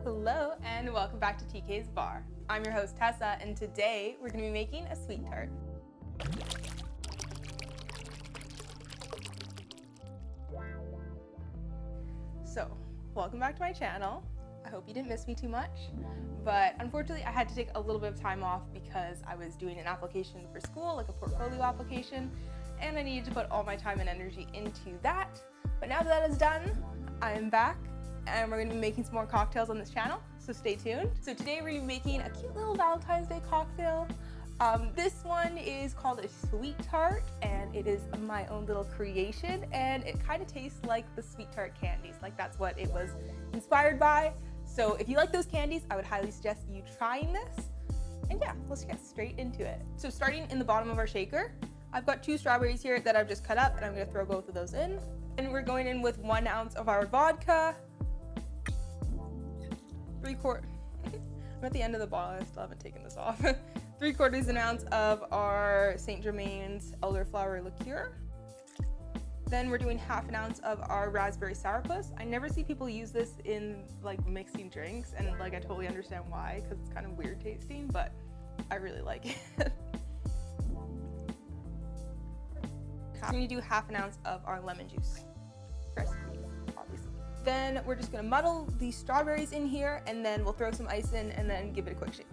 Hello and welcome back to TKSBAR. I'm your host Tessa, and today we're going to be making a sweet tart. So, welcome back to my channel. I hope you didn't miss me too much, but unfortunately I had to take a little bit of time off because I was doing an application for school, like a portfolio application, and I needed to put all my time and energy into that. But now that is done, I am back and we're going to be making some more cocktails on this channel, so stay tuned. So today we're going to be making a cute little Valentine's Day cocktail. This one is called a Sweet Tart, and it is my own little creation, and it kind of tastes like the Sweet Tart candies, like that's what it was inspired by. So if you like those candies, I would highly suggest you trying this. And yeah, let's get straight into it. So starting in the bottom of our shaker, I've got 2 strawberries here that I've just cut up, and I'm going to throw both of those in. And we're going in with 1 ounce of our vodka, I'm at the end of the bottle, I still haven't taken this off. 3/4 ounce of our St. Germain's Elderflower liqueur. Then we're doing 1/2 ounce of our raspberry sourpuss. I never see people use this in like mixing drinks, and like I totally understand why, because it's kind of weird tasting, but I really like it. I'm going to do 1/2 ounce of our lemon juice. Fresh squeeze, obviously. Then we're just going to muddle these strawberries in here, and then we'll throw some ice in and then give it a quick shake.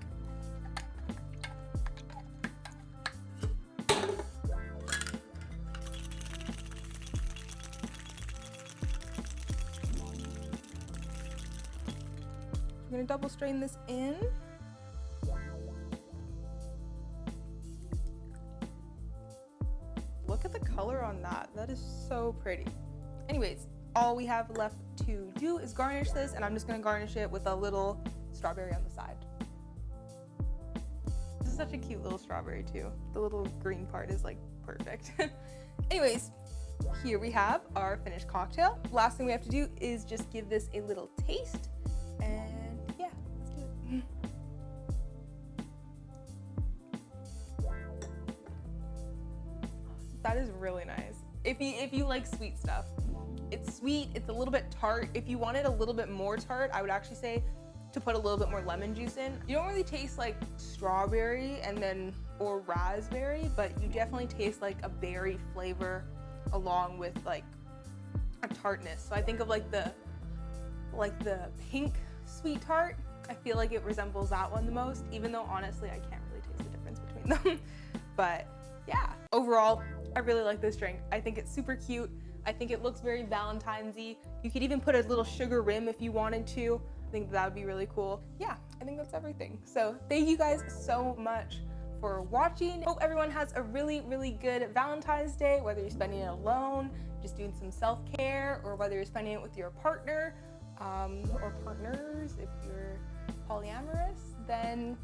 I'm going to double strain this in. Look at the color on that. That is so pretty. Anyways, all we have left to do is garnish this, and I'm just going to garnish it with a little strawberry on the side. This is such a cute little strawberry too. The little green part is like perfect. Anyways, here we have our finished cocktail. Last thing we have to do is just give this a little taste, and yeah, let's do it. That is really nice. If you like sweet stuff. It's sweet, it's a little bit tart. If you wanted a little bit more tart, I would actually say to put a little bit more lemon juice in. You don't really taste like strawberry or raspberry, but you definitely taste like a berry flavor along with like a tartness. So I think of like the pink Sweet Tart. I feel like it resembles that one the most, even though honestly I can't really taste the difference between them. But yeah, overall, I really like this drink. I think it's super cute. I think it looks very Valentine's-y. You could even put a little sugar rim if you wanted to. I think that would be really cool. Yeah, I think that's everything. So thank you guys so much for watching. Hope everyone has a really, really good Valentine's Day, whether you're spending it alone, just doing some self-care, or whether you're spending it with your partner or partners. If you're polyamorous, then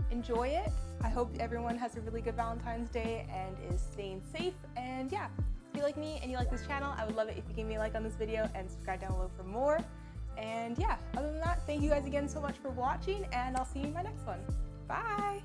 enjoy it. I hope everyone has a really good Valentine's Day and is staying safe. And yeah, if you like me and you like this channel, I would love it if you gave me a like on this video and subscribe down below for more. And yeah, other than that, thank you guys again so much for watching, and I'll see you in my next one. Bye!